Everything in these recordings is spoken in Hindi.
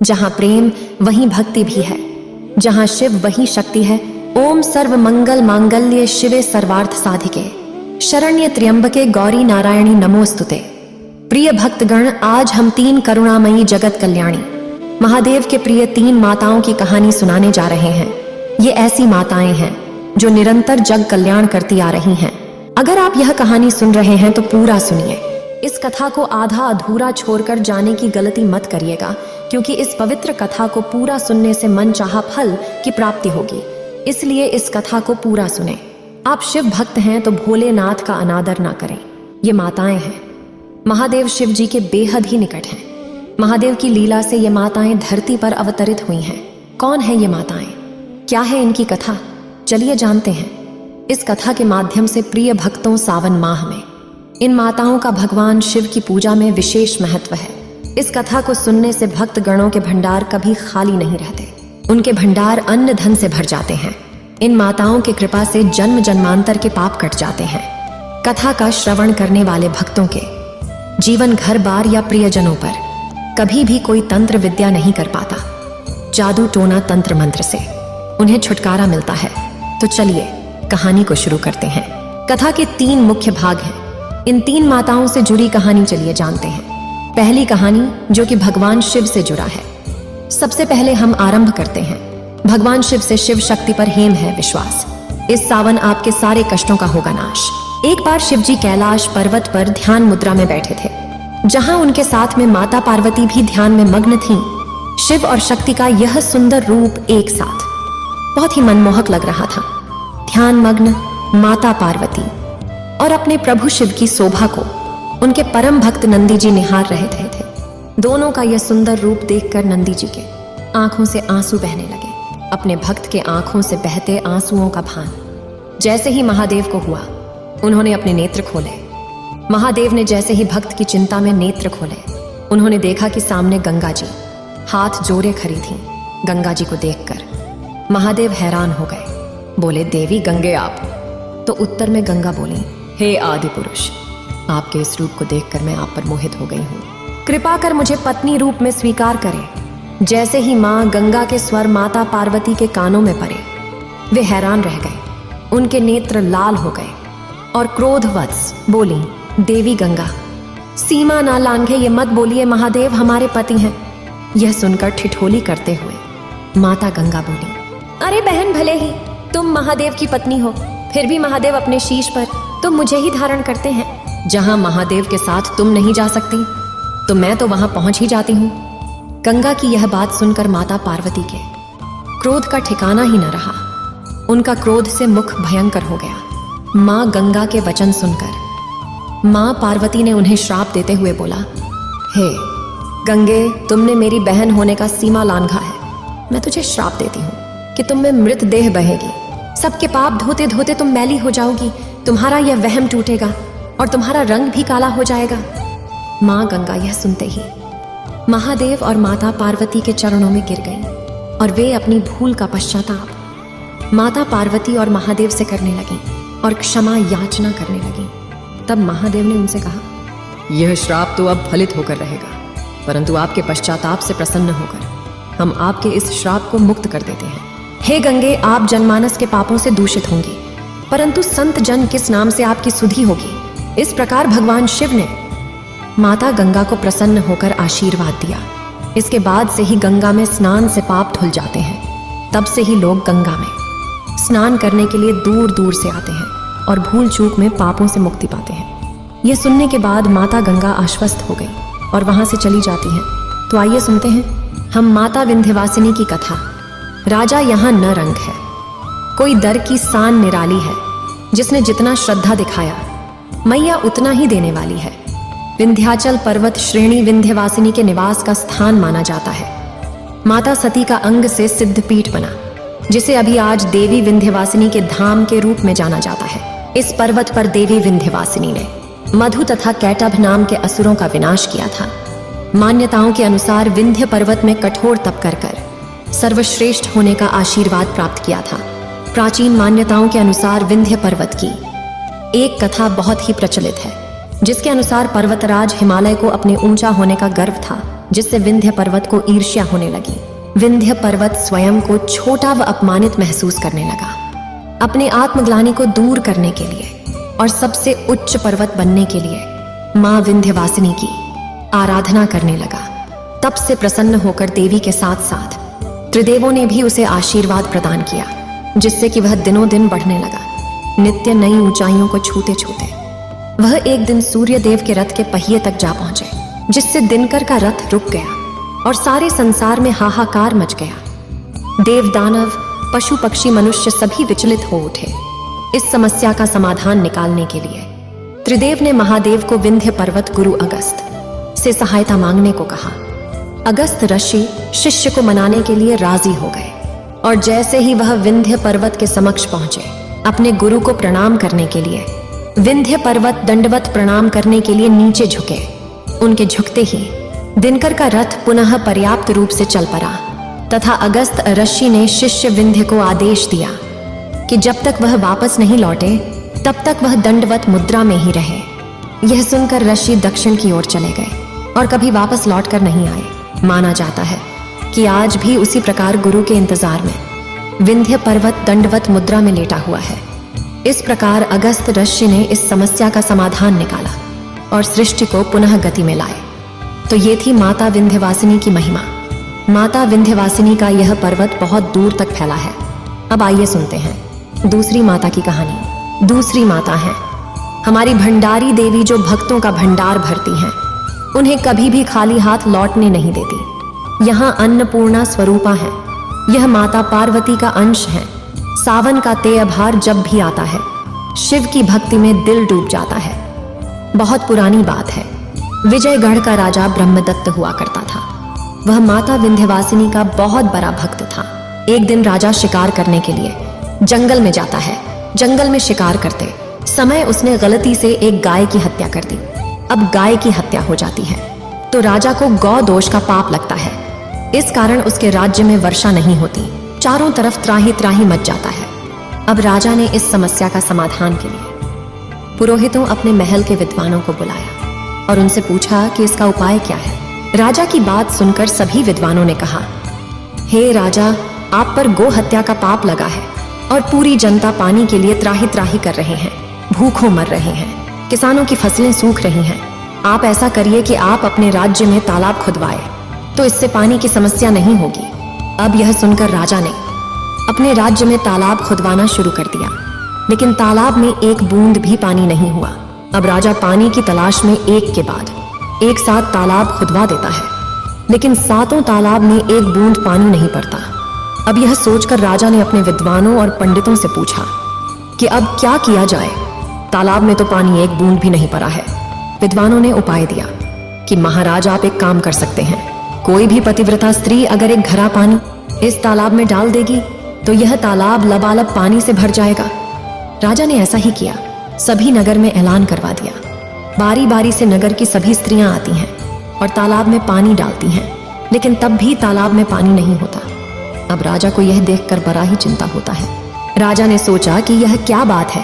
जहां प्रेम वहीं भक्ति भी है, जहां शिव वहीं शक्ति है। ओम सर्व मंगल मांगल्ये शिवे सर्वार्थ साधिके शरण्य त्र्यंबके गौरी नारायणी नमोस्तुते। प्रिय भक्तगण, आज हम 3 करुणामयी जगत कल्याणी महादेव के प्रिय 3 माताओं की कहानी सुनाने जा रहे हैं। ये ऐसी माताएं हैं जो निरंतर जग कल्याण करती आ रही हैं। अगर आप यह कहानी सुन रहे हैं तो पूरा सुनिए। इस कथा को आधा अधूरा छोड़कर जाने की गलती मत करिएगा, क्योंकि इस पवित्र कथा को पूरा सुनने से मनचाहा फल की प्राप्ति होगी। इसलिए इस कथा को पूरा सुने। आप शिव भक्त हैं तो भोलेनाथ का अनादर ना करें। ये माताएं हैं, महादेव शिव जी के बेहद ही निकट हैं। महादेव की लीला से ये माताएं धरती पर अवतरित हुई हैं। कौन है ये माताएं, क्या है इनकी कथा, चलिए जानते हैं। इस कथा के माध्यम से प्रिय भक्तों, सावन माह में इन माताओं का भगवान शिव की पूजा में विशेष महत्व है। इस कथा को सुनने से भक्त गणों के भंडार कभी खाली नहीं रहते, उनके भंडार अन्न धन से भर जाते हैं। इन माताओं की कृपा से जन्म जन्मांतर के पाप कट जाते हैं। कथा का श्रवण करने वाले भक्तों के जीवन, घर बार या प्रियजनों पर कभी भी कोई तंत्र विद्या नहीं कर पाता। जादू टोना तंत्र मंत्र से उन्हें छुटकारा मिलता है। तो चलिए कहानी को शुरू करते हैं। कथा के 3 मुख्य भाग हैं। इन 3 माताओं से जुड़ी कहानी चलिए जानते हैं। पहली कहानी जो कि भगवान शिव से जुड़ा है। सबसे पहले हम आरंभ करते हैं। भगवान शिव से शिव शक्ति पर हेम है विश्वास। इस सावन आपके सारे कष्टों का होगा नाश। एक बार शिव जी कैलाश पर्वत पर ध्यान मुद्रा में बैठे थे, जहां उनके साथ में माता पार्वती भी ध्यान में मग्न थीं। शिव और शक्ति का यह सुंदर रूप एक साथ बहुत ही मनमोहक लग रहा था। ध्यान मग्न माता पार्वती और अपने प्रभु शिव की शोभा को उनके परम भक्त नंदी जी निहार रहे थे। दोनों का यह सुंदर रूप देखकर नंदी जी के आंखों से आंसू बहने लगे। अपने भक्त के आंखों से बहते आंसुओं का भान जैसे ही महादेव को हुआ, उन्होंने अपने नेत्र खोले। महादेव ने जैसे ही भक्त की चिंता में नेत्र खोले, उन्होंने देखा कि सामने गंगा जी हाथ जोड़े खड़ी थीं। गंगा जी को देखकर महादेव हैरान हो गए, बोले, देवी गंगे आप? तो उत्तर में गंगा बोली, हे आदि पुरुष, आपके इस रूप को देखकर मैं आप पर मोहित हो गई हूँ। कृपा कर मुझे पत्नी रूप में स्वीकार करें। जैसे ही माँ गंगा के स्वर माता पार्वती के कानों में पड़े, वे हैरान रह गए। उनके नेत्र लाल हो गए और क्रोधवश बोली, देवी गंगा, सीमा ना लांघे ये मत बोलिए, महादेव हमारे पति हैं। यह सुनकर ठिठोली करते हुए माता गंगा बोली, अरे बहन, भले ही तुम महादेव की पत्नी हो, फिर भी महादेव अपने शीश पर तो मुझे ही धारण करते हैं। जहां महादेव के साथ तुम नहीं जा सकती, तो मैं तो वहां पहुंच ही जाती हूँ। गंगा की यह बात सुनकर माता पार्वती के क्रोध का ठिकाना ही न रहा। उनका क्रोध से मुख भयंकर हो गया। माँ गंगा के वचन सुनकर माँ पार्वती ने उन्हें श्राप देते हुए बोला, हे गंगे, तुमने मेरी बहन होने का सीमा लांघा है। मैं तुझे श्राप देती हूँ कि तुम में मृत देह बहेगी। सबके पाप धोते धोते तुम मैली हो जाओगी। तुम्हारा यह वहम टूटेगा और तुम्हारा रंग भी काला हो जाएगा। माँ गंगा यह सुनते ही महादेव और माता पार्वती के चरणों में गिर गईं और वे अपनी भूल का पश्चाताप माता पार्वती और महादेव से करने लगीं और क्षमा याचना करने लगीं। तब महादेव ने उनसे कहा, यह श्राप तो अब फलित होकर रहेगा, परंतु आपके पश्चाताप से प्रसन्न होकर हम आपके इस श्राप को मुक्त कर देते हैं। हे गंगे, आप जनमानस के पापों से दूषित होंगी, परंतु संत जन किस नाम से आपकी सुधि होगी। इस प्रकार भगवान शिव ने माता गंगा को प्रसन्न होकर आशीर्वाद दिया। इसके बाद से ही गंगा में स्नान से पाप धुल जाते हैं। तब से ही लोग गंगा में स्नान करने के लिए दूर दूर से आते हैं और भूल चूक में पापों से मुक्ति पाते हैं। यह सुनने के बाद माता गंगा आश्वस्त हो गई और वहां से चली जाती हैं। तो आइए सुनते हैं हम माता विंध्यवासिनी की कथा। राजा यहाँ न रंग है, कोई दर की सान निराली है। जिसने जितना श्रद्धा दिखाया, मैया उतना ही देने वाली है। विंध्याचल पर्वत श्रेणी विंध्यवासिनी के निवास का स्थान माना जाता है। माता सती का अंग से सिद्ध पीठ बना, जिसे अभी आज देवी विंध्यवासिनी के धाम के रूप में जाना जाता है। इस पर्वत पर देवी विंध्यवासिनी ने मधु तथा कैटभ नाम के असुरों का विनाश किया था। मान्यताओं के अनुसार विंध्य पर्वत में कठोर तप कर सर्वश्रेष्ठ होने का आशीर्वाद प्राप्त किया था। प्राचीन मान्यताओं के अनुसार विंध्य पर्वत की एक कथा बहुत ही प्रचलित है, जिसके अनुसार पर्वतराज हिमालय को अपने ऊंचा होने का गर्व था जिससे विंध्य पर्वत को ईर्ष्या होने लगी। विंध्य पर्वत स्वयं को छोटा व अपमानित महसूस करने लगा। अपने आत्मग्लानि को दूर करने के लिए और सबसे उच्च पर्वत बनने के लिए मां विंध्यवासिनी की आराधना करने लगा। तब से प्रसन्न होकर देवी के साथ साथ त्रिदेवों ने भी उसे आशीर्वाद प्रदान किया, जिससे कि वह दिनों दिन बढ़ने लगा, नित्य नई ऊंचाइयों को छूते छूते वह एक दिन सूर्य देव के रथ के पहिए तक जा पहुंचे, जिससे दिनकर का रथ रुक गया और सारे संसार में हाहाकार मच गया। देव, दानव, पशु, पक्षी, मनुष्य सभी विचलित हो उठे। इस समस्या का समाधान निकालने के लिए त्रिदेव ने महादेव को विंध्य पर्वत गुरु अगस्त से सहायता मांगने को कहा। अगस्त ऋषि शिष्य को मनाने के लिए राजी हो गए और जैसे ही वह विंध्य पर्वत के समक्ष पहुंचे, अपने गुरु को प्रणाम करने के लिए विंध्य पर्वत दंडवत प्रणाम करने के लिए नीचे झुके। उनके झुकते ही दिनकर का रथ पुनः पर्याप्त रूप से चल पड़ा तथा अगस्त ऋषि ने शिष्य विंध्य को आदेश दिया कि जब तक वह वापस नहीं लौटे तब तक वह दंडवत मुद्रा में ही रहे। यह सुनकर ऋषि दक्षिण की ओर चले गए और कभी वापस लौटकर नहीं आए। माना जाता है कि आज भी उसी प्रकार गुरु के इंतजार में विंध्य पर्वत दंडवत मुद्रा में लेटा हुआ है। इस प्रकार अगस्त ऋषि ने इस समस्या का समाधान निकाला और सृष्टि को पुनः गति में लाए। तो ये थी माता विंध्यवासिनी की महिमा। माता विंध्यवासिनी का यह पर्वत बहुत दूर तक फैला है। अब आइए सुनते हैं दूसरी माता की कहानी। दूसरी माता है हमारी भंडारी देवी, जो भक्तों का भंडार भरती हैं। उन्हें कभी भी खाली हाथ लौटने नहीं देती। यहाँ अन्नपूर्णा स्वरूपा है। यह माता पार्वती का अंश है। सावन का त्यौहार जब भी आता है, शिव की भक्ति में दिल डूब जाता है। बहुत पुरानी बात है। विजयगढ़ का राजा ब्रह्मदत्त हुआ करता था। वह माता विंध्यवासिनी का बहुत बड़ा भक्त था। एक दिन राजा शिकार करने के लिए जंगल में जाता है। जंगल में शिकार करते समय उसने गलती से एक गाय की हत्या कर दी। अब गाय की हत्या हो जाती है तो राजा को गौ दोष का पाप लगता है। इस कारण उसके राज्य में वर्षा नहीं होती। चारों तरफ त्राही त्राही मच जाता है। अब राजा ने इस समस्या का समाधान के लिए पुरोहितों अपने महल के विद्वानों को बुलाया और उनसे पूछा कि इसका उपाय क्या है। राजा की बात सुनकर सभी विद्वानों ने कहा, हे राजा, आप पर गो हत्या का पाप लगा है और पूरी जनता पानी के लिए त्राही त्राही कर रहे हैं, भूखों मर रहे हैं, किसानों की फसलें सूख रही हैं। आप ऐसा करिए कि आप अपने राज्य में तालाब खुदवाए, तो इससे पानी की समस्या नहीं होगी। अब यह सुनकर राजा ने अपने राज्य में तालाब खुदवाना शुरू कर दिया, लेकिन तालाब में एक बूंद भी पानी नहीं हुआ। अब राजा पानी की तलाश में एक के बाद एक साथ तालाब खुदवा देता है, लेकिन सातों तालाब में एक बूंद पानी नहीं पड़ता। अब यह सोचकर राजा ने अपने विद्वानों और पंडितों से पूछा कि अब क्या किया जाए। तालाब में तो पानी एक बूंद भी नहीं पड़ा है। विद्वानों ने उपाय दिया कि महाराज, आप एक काम कर सकते हैं। कोई भी पतिव्रता स्त्री अगर एक घड़ा पानी इस तालाब में डाल देगी तो यह तालाब लबालब पानी से भर जाएगा। राजा ने ऐसा ही किया। सभी नगर में ऐलान करवा दिया। बारी बारी से नगर की सभी स्त्रियां आती हैं और तालाब में पानी डालती हैं, लेकिन तब भी तालाब में पानी नहीं होता। अब राजा को यह देखकर बड़ा ही चिंता होता है। राजा ने सोचा कि यह क्या बात है,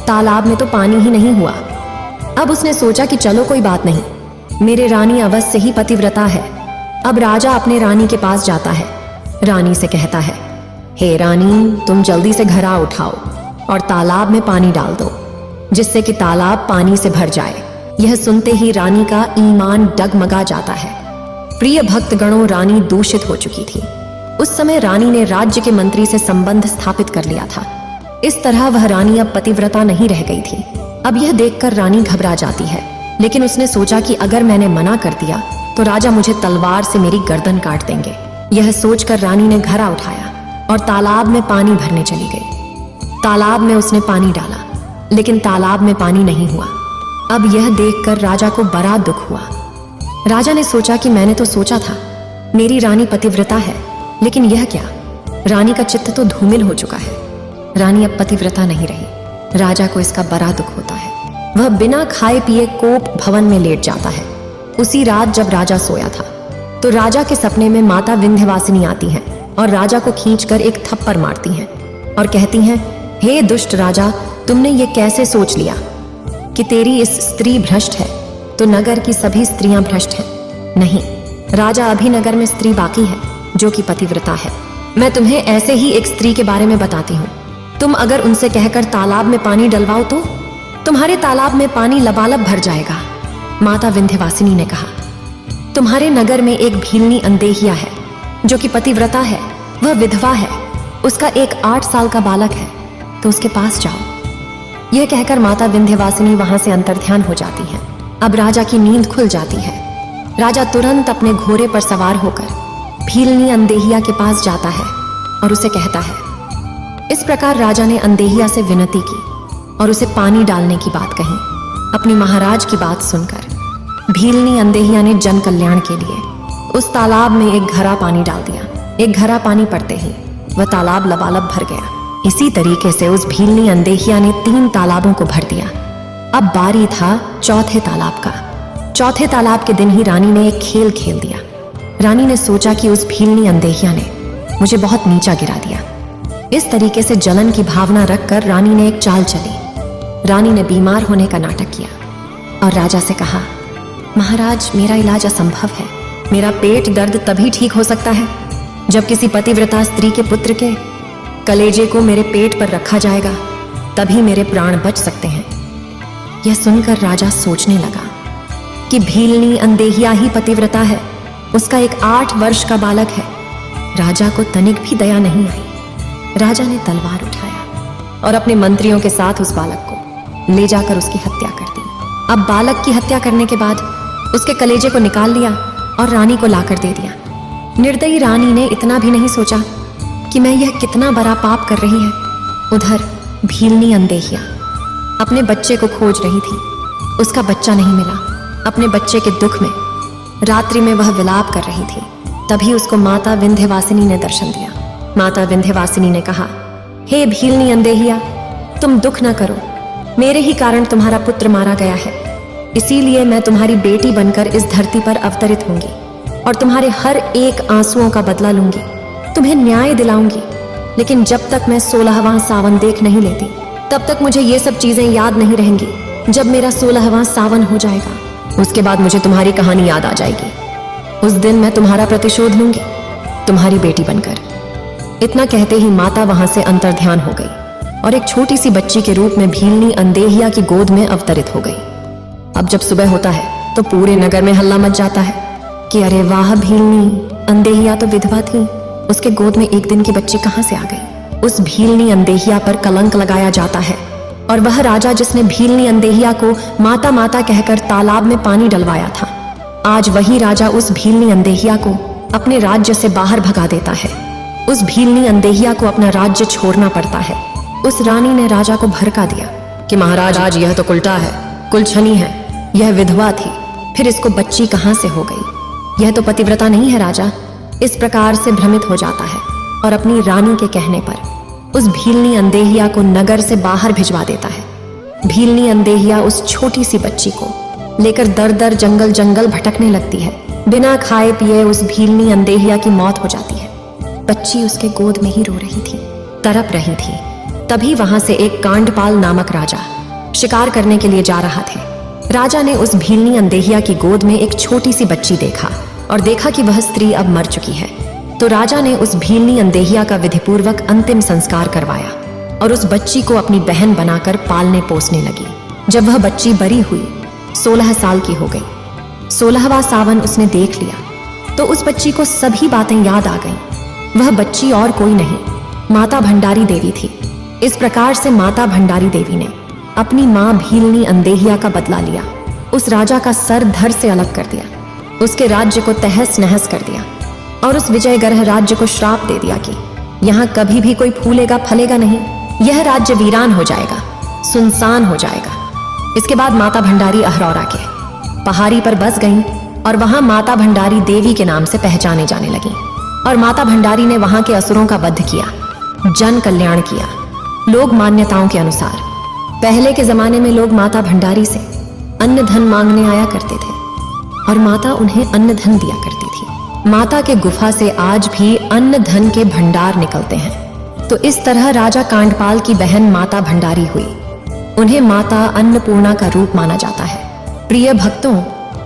तालाब में तो पानी ही नहीं हुआ। अब उसने सोचा कि चलो कोई बात नहीं, मेरे रानी अवश्य ही पतिव्रता है। अब राजा अपने रानी के पास जाता है। रानी से कहता है, हे रानी, तुम जल्दी से घड़ा उठाओ और तालाब में पानी डाल दो, जिससे कि तालाब पानी से भर जाए। यह सुनते ही रानी का ईमान डगमगा जाता है। प्रिय भक्तगणों, रानी दूषित हो चुकी थी। उस समय रानी ने राज्य के मंत्री से संबंध स्थापित कर लिया था। इस तरह वह रानी अब पतिव्रता नहीं रह गई थी। अब यह देखकर रानी घबरा जाती है, लेकिन उसने सोचा कि अगर मैंने मना कर दिया तो राजा मुझे तलवार से मेरी गर्दन काट देंगे। यह सोचकर रानी ने घड़ा उठाया और तालाब में पानी भरने चली गई। तालाब में उसने पानी डाला, लेकिन तालाब में पानी नहीं हुआ। अब यह देखकर राजा को बड़ा दुख हुआ। राजा ने सोचा कि मैंने तो सोचा था मेरी रानी पतिव्रता है, लेकिन यह क्या, रानी का चित्त तो धूमिल हो चुका है। रानी अब पतिव्रता नहीं रही। राजा को इसका बड़ा दुख होता है। वह बिना खाए पिए कोप भवन में लेट जाता है। उसी रात जब राजा सोया था तो राजा के सपने में माता विंध्यवासिनी आती हैं और राजा को खींचकर एक थप्पड़ मारती हैं और कहती हैं, हे दुष्ट राजा, तुमने ये कैसे सोच लिया कि तेरी इस स्त्री भ्रष्ट है तो नगर की सभी स्त्रियां भ्रष्ट हैं? नहीं, राजा अभिनगर में स्त्री बाकी है जो कि पतिव्रता है। मैं तुम्हें ऐसे ही एक स्त्री के बारे में बताती हूँ। तुम अगर उनसे कहकर तालाब में पानी डलवाओ तो तुम्हारे तालाब में पानी लबालब भर जाएगा। माता विंध्यवासिनी ने कहा, तुम्हारे नगर में एक भीलनी अंदेहिया है जो कि पतिव्रता है, वह विधवा है, उसका एक 8 साल का बालक है, तो उसके पास जाओ। यह कहकर माता विंध्यवासिनी वहां से अंतर्ध्यान हो जाती है। अब राजा की नींद खुल जाती है। राजा तुरंत अपने घोड़े पर सवार होकर भीलनी अंदेहिया के पास जाता है और उसे कहता है। इस प्रकार राजा ने अंदेहिया से विनती की और उसे पानी डालने की बात कही। अपनी महाराज की बात सुनकर भीलनी अंदेहिया ने जन कल्याण के लिए उस तालाब में एक घड़ा पानी डाल दिया। एक घड़ा पानी पड़ते ही वह तालाब लबालब भर गया। इसी तरीके से उस भीलनी अंदेहिया ने 3 तालाबों को भर दिया। अब बारी था चौथे तालाब का। चौथे तालाब के दिन ही रानी ने एक खेल खेल दिया। रानी ने सोचा कि उस भीलनी अंदेहिया ने मुझे बहुत नीचा गिरा दिया। इस तरीके से जलन की भावना रखकर रानी ने एक चाल चली। रानी ने बीमार होने का नाटक किया और राजा से कहा, महाराज, मेरा इलाज असंभव है। मेरा पेट दर्द तभी ठीक हो सकता है जब किसी पतिव्रता स्त्री के पुत्र के कलेजे को मेरे पेट पर रखा जाएगा, तभी मेरे प्राण बच सकते हैं। यह सुनकर राजा सोचने लगा कि भीलनी अंदेहिया ही पतिव्रता है, उसका एक 8 वर्ष का बालक है। राजा को तनिक भी दया नहीं आई। राजा ने तलवार उठाया और अपने मंत्रियों के साथ उस बालक को ले जाकर उसकी हत्या कर दी। अब बालक की हत्या करने के बाद उसके कलेजे को निकाल लिया और रानी को लाकर दे दिया। निर्दयी रानी ने इतना भी नहीं सोचा कि मैं यह कितना बड़ा पाप कर रही है। उधर भीलनी अंदेहिया अपने बच्चे को खोज रही थी। उसका बच्चा नहीं मिला। अपने बच्चे के दुख में रात्रि में वह विलाप कर रही थी। तभी उसको माता विंध्यवासिनी ने दर्शन दिया। माता विंध्यवासिनी ने कहा, हे भीलनी अंदेहिया, तुम दुख न करो, मेरे ही कारण तुम्हारा पुत्र मारा गया है। इसीलिए मैं तुम्हारी बेटी बनकर इस धरती पर अवतरित होंगी और तुम्हारे हर एक आंसुओं का बदला लूंगी, तुम्हें न्याय दिलाऊंगी। लेकिन जब तक मैं 16वां सावन देख नहीं लेती, तब तक मुझे ये सब चीजें याद नहीं रहेंगी। जब मेरा 16वां सावन हो जाएगा, उसके बाद मुझे तुम्हारी कहानी याद आ जाएगी। उस दिन मैं तुम्हारा प्रतिशोध लूंगी, तुम्हारी बेटी बनकर। इतना कहते ही माता वहां से अंतर्ध्यान हो गई और एक छोटी सी बच्ची के रूप में भीलनी अंदेहिया की गोद में अवतरित हो गई। अब जब सुबह होता है तो पूरे नगर में हल्ला मच जाता है कि अरे वाह, भीलनी अंदेहिया तो विधवा थी, उसके गोद में एक दिन की बच्ची कहां से आ गई। उस भीलनी अंदेहिया पर कलंक लगाया जाता है और वह राजा जिसने भीलनी अंदेहिया को माता माता कहकर तालाब में पानी डलवाया था, आज वही राजा उस भीलनी अंदेहिया को अपने राज्य से बाहर भगा देता है। उस भीलनी अंदेहिया को अपना राज्य छोड़ना पड़ता है। उस रानी ने राजा को भड़का दिया कि महाराज, आज यह तो उल्टा है, कुलछनी है, यह विधवा थी, फिर इसको बच्ची कहां से हो गई, यह तो पतिव्रता नहीं है। राजा इस प्रकार से भ्रमित हो जाता है और अपनी रानी के कहने पर उस भीलनी अंदेहिया को नगर से बाहर भिजवा देता है। भीलनी अंदेहिया उस छोटी सी बच्ची को लेकर दर दर जंगल जंगल भटकने लगती है। बिना खाए पिए उस भीलनी अंदेहिया की मौत हो जाती है। बच्ची उसके गोद में ही रो रही थी, तड़प रही थी। तभी वहां से एक कांडपाल नामक राजा शिकार करने के लिए जा रहा थे। राजा ने उस भीलनी अंदेहिया की गोद में एक छोटी सी बच्ची देखा और देखा कि वह स्त्री अब मर चुकी है। तो राजा ने उस भीलनी अंदेहिया का विधिपूर्वक अंतिम संस्कार करवाया और उस बच्ची को अपनी बहन बनाकर पालने पोसने लगी। जब वह बच्ची बड़ी हुई, 16 साल की हो गई, 16वां सावन उसने देख लिया तो उस बच्ची को सभी बातें याद आ गईं। वह बच्ची और कोई नहीं, माता भंडारी देवी थी। इस प्रकार से माता भंडारी देवी ने अपनी मां भीलनी अंदेहिया का बदला लिया। उस राजा का सर धड़ से अलग कर दिया, उसके राज्य को तहस नहस कर दिया और उस विजयगर्ह राज्य को श्राप दे दिया कि यहाँ कभी भी कोई फूलेगा फलेगा नहीं, यह राज्य वीरान हो जाएगा, सुनसान हो जाएगा। इसके बाद माता भंडारी अहरौरा के पहाड़ी पर बस गईं और वहां माता भंडारी देवी के नाम से पहचाने जाने लगी। और माता भंडारी ने वहां के असुरों का वध किया, जन कल्याण किया। लोक मान्यताओं के अनुसार पहले के जमाने में लोग माता भंडारी से अन्न धन मांगने आया करते थे और माता उन्हें अन्न धन दिया करती थी। माता के गुफा से आज भी अन्न धन के भंडार निकलते हैं। तो इस तरह राजा कांडपाल की बहन माता भंडारी हुई। उन्हें माता अन्नपूर्णा का रूप माना जाता है। प्रिय भक्तों,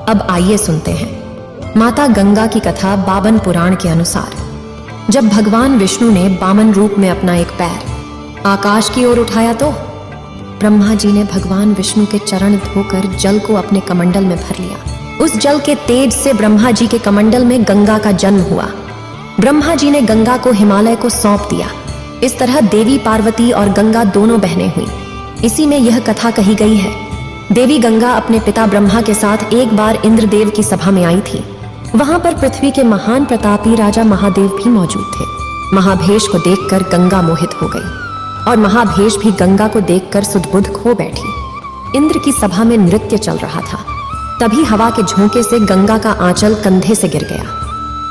अब आइए सुनते हैं माता गंगा की कथा बावन पुराण के अनुसार जब भगवान विष्णु ने बामन रूप में अपना एक पैर आकाश की ओर उठाया तो ब्रह्मा जी ने भगवान विष्णु के चरण धोकर जल को अपने कमंडल में भर लिया। उस जल के तेज से ब्रह्मा जी के कमंडल में गंगा का जन्म हुआ। ब्रह्मा जी ने गंगा को हिमालय को सौंप दिया। इस तरह देवी पार्वती और गंगा दोनों बहनें हुई। इसी में यह कथा कही गई है। देवी गंगा अपने पिता ब्रह्मा के साथ एक बार इंद्रदेव की सभा में आई थी। वहां पर पृथ्वी के महान प्रतापी राजा महादेव भी मौजूद थे। महाभेश को देखकर गंगा मोहित हो गई और महाभेश भी गंगा को देखकर सुध-बुध खो बैठी। इंद्र की सभा में नृत्य चल रहा था। तभी हवा के झोंके से गंगा का आंचल कंधे से गिर गया।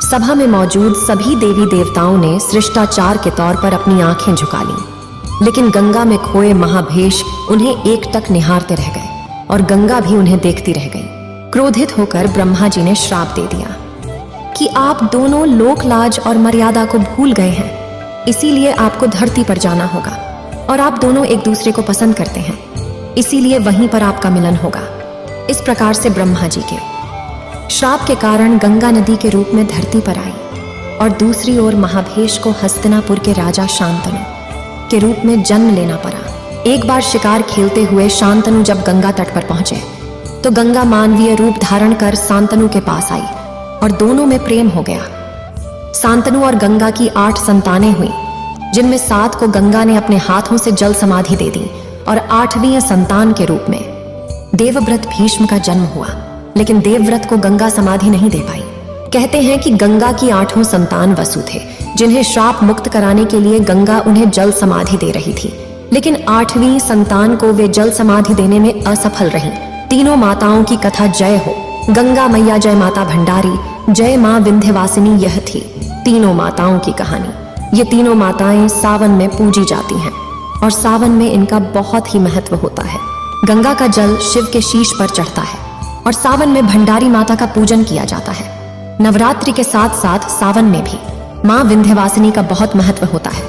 सभा में मौजूद सभी देवी देवताओं ने शिष्टाचार के तौर पर अपनी आंखें झुका लीं, लेकिन गंगा में खोए महाभेश उन्हें एकटक निहारते रह गए और गंगा भी उन्हें देखती रह गई। क्रोधित होकर ब्रह्मा जी ने श्राप दे दिया कि आप दोनों लोक लाज और मर्यादा को भूल गए हैं, इसीलिए आपको धरती पर जाना होगा और आप दोनों एक दूसरे को पसंद करते हैं, इसीलिए वहीं पर आपका मिलन होगा। इस प्रकार से ब्रह्मा जी के श्राप के कारण गंगा नदी के रूप में धरती पर आई और दूसरी ओर महाभेश को हस्तिनापुर के राजा शांतनु के रूप में जन्म लेना पड़ा। एक बार शिकार खेलते हुए शांतनु जब गंगा तट पर पहुंचे तो गंगा मानवीय रूप धारण कर शांतनु के पास आई और दोनों में प्रेम हो गया। शांतनु और गंगा की 8 संतानें हुई, जिनमें 7 को गंगा ने अपने हाथों से जल समाधि दे दी और 8वीं संतान के रूप में देवव्रत भीष्म का जन्म हुआ, लेकिन देवव्रत को गंगा समाधि नहीं दे पाई। कहते हैं कि गंगा की 8वां संतान वसु थे, जिन्हें श्राप मुक्त कराने के लिए गंगा उन्हें जल समाधि दे रही थी, लेकिन 8वीं संतान को वे जल समाधि देने में असफल रहीं। तीनों माताओं की कथा जय हो। गंगा मैया जय माता भंडारी, जय मां विंध्यवासिनी, यह थी तीनों माताओं की कहानी। ये तीनों माताएं सावन में पूजी जाती हैं और सावन में इनका बहुत ही महत्व होता है। गंगा का जल शिव के शीश पर चढ़ता है और सावन में भंडारी माता का पूजन किया जाता है। नवरात्रि के साथ साथ सावन में भी मां विंध्यवासिनी का बहुत महत्व होता है।